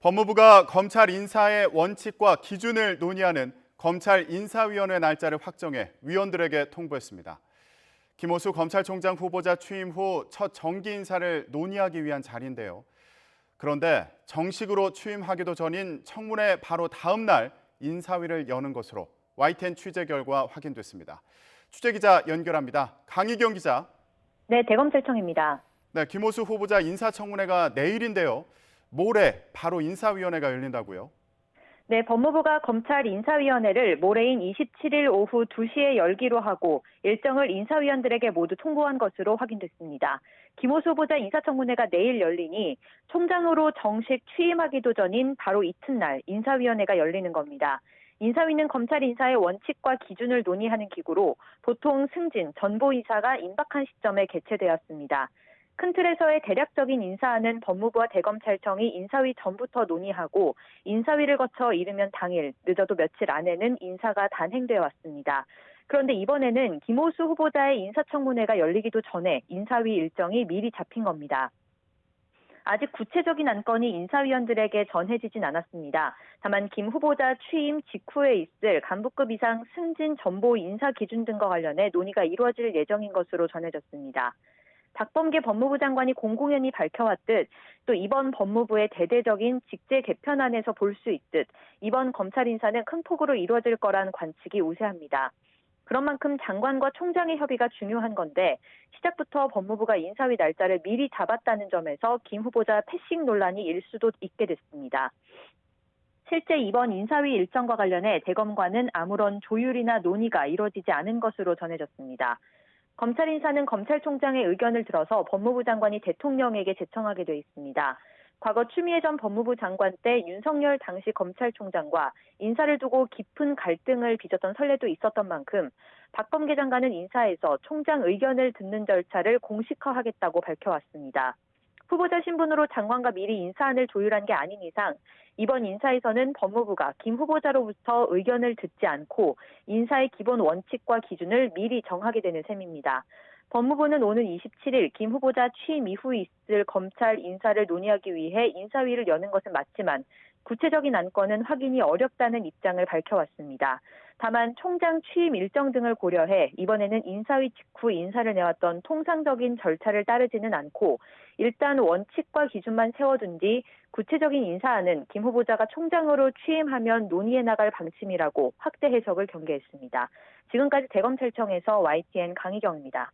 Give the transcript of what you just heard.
법무부가 검찰 인사의 원칙과 기준을 논의하는 검찰 인사위원회 날짜를 확정해 위원들에게 통보했습니다. 김호수 검찰총장 후보자 취임 후 첫 정기 인사를 논의하기 위한 자리인데요. 그런데 정식으로 취임하기도 전인 청문회 바로 다음 날 인사위를 여는 것으로 YTN 취재 결과 확인됐습니다. 취재기자 연결합니다. 강희경 기자. 네, 대검찰청입니다. 네, 김호수 후보자 인사청문회가 내일인데요. 모레 바로 인사위원회가 열린다고요? 네, 법무부가 검찰 인사위원회를 모레인 27일 오후 2시에 열기로 하고 일정을 인사위원들에게 모두 통보한 것으로 확인됐습니다. 김호수 후보자 인사청문회가 내일 열리니 총장으로 정식 취임하기도 전인 바로 이튿날 인사위원회가 열리는 겁니다. 인사위는 검찰 인사의 원칙과 기준을 논의하는 기구로 보통 승진, 전보이사가 임박한 시점에 개최되었습니다. 큰 틀에서의 대략적인 인사안은 법무부와 대검찰청이 인사위 전부터 논의하고 인사위를 거쳐 이르면 당일, 늦어도 며칠 안에는 인사가 단행되어 왔습니다. 그런데 이번에는 김호수 후보자의 인사청문회가 열리기도 전에 인사위 일정이 미리 잡힌 겁니다. 아직 구체적인 안건이 인사위원들에게 전해지진 않았습니다. 다만 김 후보자 취임 직후에 있을 간부급 이상 승진 전보 인사 기준 등과 관련해 논의가 이루어질 예정인 것으로 전해졌습니다. 박범계 법무부 장관이 공공연히 밝혀왔듯 또 이번 법무부의 대대적인 직제 개편안에서 볼 수 있듯 이번 검찰 인사는 큰 폭으로 이루어질 거란 관측이 우세합니다. 그런 만큼 장관과 총장의 협의가 중요한 건데 시작부터 법무부가 인사위 날짜를 미리 잡았다는 점에서 김 후보자 패싱 논란이 일 수도 있게 됐습니다. 실제 이번 인사위 일정과 관련해 대검과는 아무런 조율이나 논의가 이루어지지 않은 것으로 전해졌습니다. 검찰 인사는 검찰총장의 의견을 들어서 법무부 장관이 대통령에게 제청하게 돼 있습니다. 과거 추미애 전 법무부 장관 때 윤석열 당시 검찰총장과 인사를 두고 깊은 갈등을 빚었던 선례도 있었던 만큼 박범계 장관은 인사에서 총장 의견을 듣는 절차를 공식화하겠다고 밝혀왔습니다. 후보자 신분으로 장관과 미리 인사안을 조율한 게 아닌 이상 이번 인사에서는 법무부가 김 후보자로부터 의견을 듣지 않고 인사의 기본 원칙과 기준을 미리 정하게 되는 셈입니다. 법무부는 오는 27일 김 후보자 취임 이후 있을 검찰 인사를 논의하기 위해 인사위를 여는 것은 맞지만 구체적인 안건은 확인이 어렵다는 입장을 밝혀왔습니다. 다만 총장 취임 일정 등을 고려해 이번에는 인사위 직후 인사를 내왔던 통상적인 절차를 따르지는 않고 일단 원칙과 기준만 세워둔 뒤 구체적인 인사안은 김 후보자가 총장으로 취임하면 논의해 나갈 방침이라고 확대 해석을 경계했습니다. 지금까지 대검찰청에서 YTN 강희경입니다.